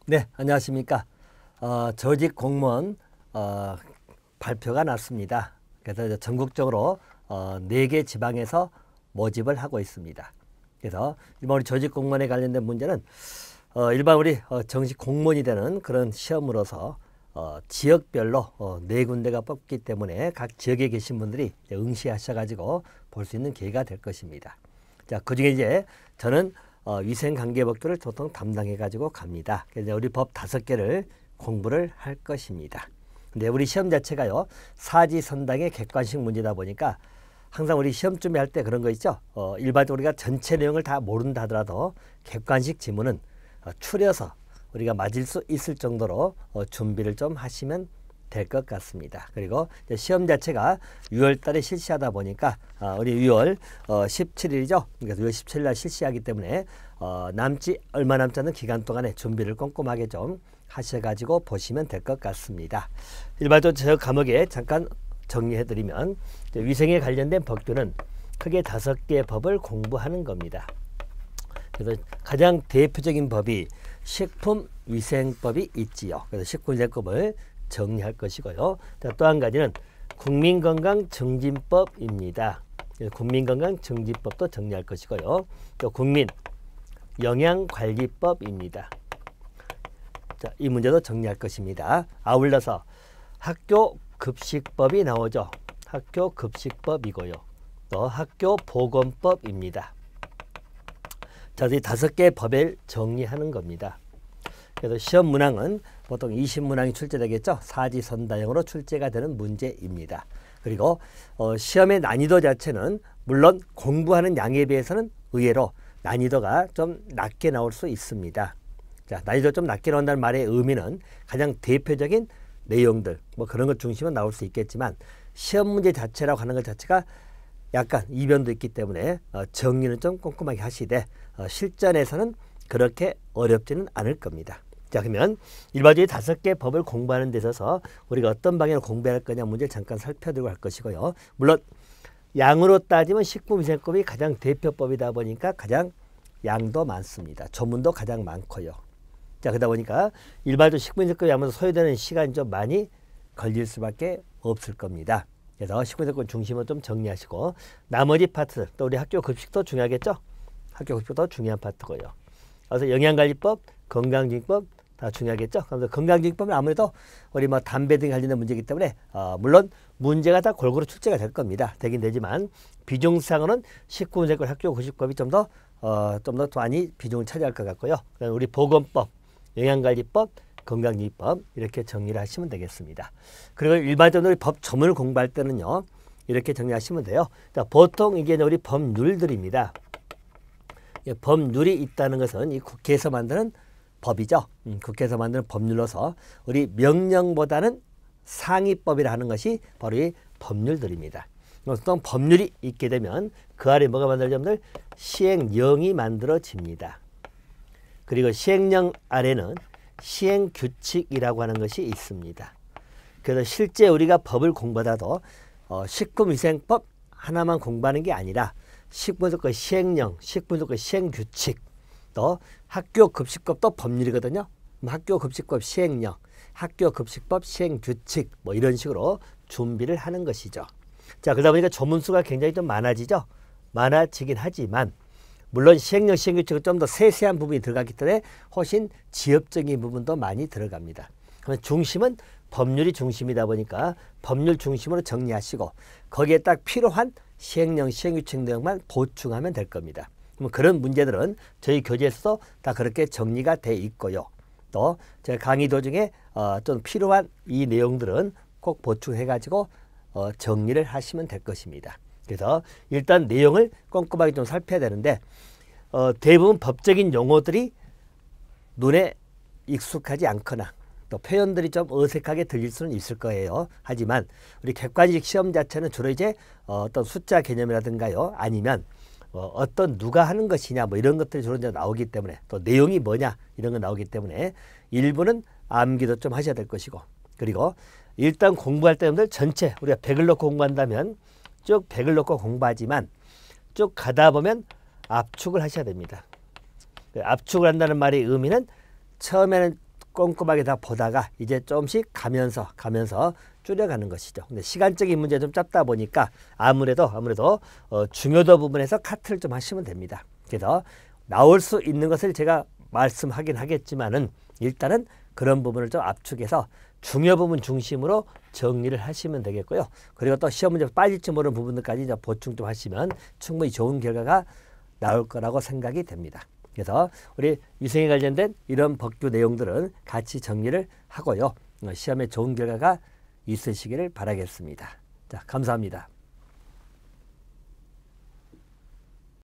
네, 안녕하십니까. 조직 공무원 발표가 났습니다. 그래서 이제 전국적으로 4개 지방에서 모집을 하고 있습니다. 그래서 일반 우리 조직 공무원에 관련된 문제는 일반 우리 정식 공무원이 되는 그런 시험으로서 지역별로 4군데가 뽑기 때문에 각 지역에 계신 분들이 응시하셔가지고 볼 수 있는 기회가 될 것입니다. 자, 그중에 이제 저는 위생관계법규를 보통 담당해가지고 갑니다. 그래서 우리 법 5개를 공부를 할 것입니다. 근데 우리 시험 자체가요, 사지선당의 객관식 문제다 보니까 항상 우리 시험 준비할 때 그런 거 있죠. 일반적으로 우리가 전체 내용을 다 모른다 하더라도 객관식 지문은 추려서 우리가 맞을 수 있을 정도로 준비를 좀 하시면 될 것 같습니다. 그리고 시험 자체가 6월 달에 실시하다 보니까 우리 6월 17일이죠. 그러니까 6월 17일 날 실시하기 때문에 얼마 남지 않은 기간 동안에 준비를 꼼꼼하게 좀 하셔가지고 보시면 될 것 같습니다. 일반적으로 저 과목에 잠깐 정리해드리면 위생에 관련된 법규는 크게 5개의 법을 공부하는 겁니다. 그래서 가장 대표적인 법이 식품위생법이 있지요. 그래서 식품위생법을 정리할 것이고요. 또 한 가지는 국민건강증진법입니다. 국민건강증진법도 정리할 것이고요. 또 국민영양관리법입니다. 자, 이 문제도 정리할 것입니다. 아울러서 학교급식법이 나오죠. 학교급식법이고요. 또 학교보건법입니다. 자, 이 5개의 법을 정리하는 겁니다. 그래서 시험 문항은 보통 20문항이 출제되겠죠. 사지선다형으로 출제가 되는 문제입니다. 그리고 시험의 난이도 자체는 물론 공부하는 양에 비해서는 의외로 난이도가 좀 낮게 나올 수 있습니다. 자, 난이도 좀 낮게 나온다는 말의 의미는 가장 대표적인 내용들 뭐 그런 것 중심은 나올 수 있겠지만 시험 문제 자체라고 하는 것 자체가 약간 이변도 있기 때문에 정리는 좀 꼼꼼하게 하시되 실전에서는 그렇게 어렵지는 않을 겁니다. 자, 그러면 일반적인 5개 법을 공부하는 데 있어서 우리가 어떤 방향으로 공부할 거냐 문제를 잠깐 살펴드리고 할 것이고요. 물론 양으로 따지면 식품위생법이 가장 대표법이다 보니까 가장 양도 많습니다. 조문도 가장 많고요. 자, 그러다 보니까 일반적으로 식품위생법이 하면서 소요되는 시간이 좀 많이 걸릴 수밖에 없을 겁니다. 그래서 식품위생법 중심으로 좀 정리하시고 나머지 파트, 또 우리 학교 급식도 중요하겠죠. 학교 급식도 중요한 파트고요. 그래서 영양관리법, 건강증진법 다 중요하겠죠. 그래서 건강증진법은 아무래도 우리 뭐 담배 등 관련된 문제이기 때문에 물론 문제가 다 골고루 출제가 될 겁니다. 되긴 되지만 비중상으로는 식품위생법, 학교 급식법이 좀 더 많이 비중을 차지할 것 같고요. 우리 보건법, 영양관리법, 건강증진법 이렇게 정리를 하시면 되겠습니다. 그리고 일반적으로 법 조문을 공부할 때는요, 이렇게 정리하시면 돼요. 자, 보통 이게 우리 법률들입니다. 법률이 있다는 것은 이 국회에서 만드는 법이죠. 국회에서 만드는 법률로서 우리 명령보다는 상위법이라 하는 것이 바로 이 법률들입니다. 보통 법률이 있게 되면 그 아래 뭐가 만들어지면 시행령이 만들어집니다. 그리고 시행령 아래는 시행규칙이라고 하는 것이 있습니다. 그래서 실제 우리가 법을 공부하다도 식품위생법 하나만 공부하는 게 아니라 식품위생법 시행령, 식품위생법 시행규칙, 또 학교급식법도 법률이거든요. 학교급식법 시행령, 학교급식법 시행규칙 뭐 이런 식으로 준비를 하는 것이죠. 자, 그러다 보니까 조문수가 굉장히 좀 많아지죠. 많아지긴 하지만 물론 시행령, 시행규칙은 좀 더 세세한 부분이 들어가기 때문에 훨씬 지엽적인 부분도 많이 들어갑니다. 그러면 중심은 법률이 중심이다 보니까 법률 중심으로 정리하시고 거기에 딱 필요한 시행령, 시행규칙 내용만 보충하면 될 겁니다. 그럼 그런 문제들은 저희 교재에서 다 그렇게 정리가 돼 있고요. 또 제가 강의 도중에 좀 필요한 이 내용들은 꼭 보충해가지고 정리를 하시면 될 것입니다. 그래서 일단 내용을 꼼꼼하게 좀 살펴야 되는데 대부분 법적인 용어들이 눈에 익숙하지 않거나 또 표현들이 좀 어색하게 들릴 수는 있을 거예요. 하지만 우리 객관식 시험 자체는 주로 이제 어떤 숫자 개념이라든가요, 아니면 어떤 누가 하는 것이냐 뭐 이런 것들이 주로 이제 나오기 때문에 또 내용이 뭐냐 이런 거 나오기 때문에 일부는 암기도 좀 하셔야 될 것이고, 그리고 일단 공부할 때 여러분들 전체 우리가 100을 놓고 공부한다면 쭉 100을 놓고 공부하지만 쭉 가다 보면 압축을 하셔야 됩니다. 압축을 한다는 말의 의미는 처음에는 꼼꼼하게 다 보다가 이제 조금씩 가면서 줄여가는 것이죠. 근데 시간적인 문제 좀 짧다 보니까 아무래도 중요도 부분에서 카트를 좀 하시면 됩니다. 그래서 나올 수 있는 것을 제가 말씀하긴 하겠지만은 일단은 그런 부분을 좀 압축해서 중요 부분 중심으로 정리를 하시면 되겠고요. 그리고 또 시험 문제 빠질지 모르는 부분들까지 이제 보충 좀 하시면 충분히 좋은 결과가 나올 거라고 생각이 됩니다. 그래서 우리 위생에 관련된 이런 법규 내용들은 같이 정리를 하고요. 시험에 좋은 결과가 있으시기를 바라겠습니다. 자, 감사합니다.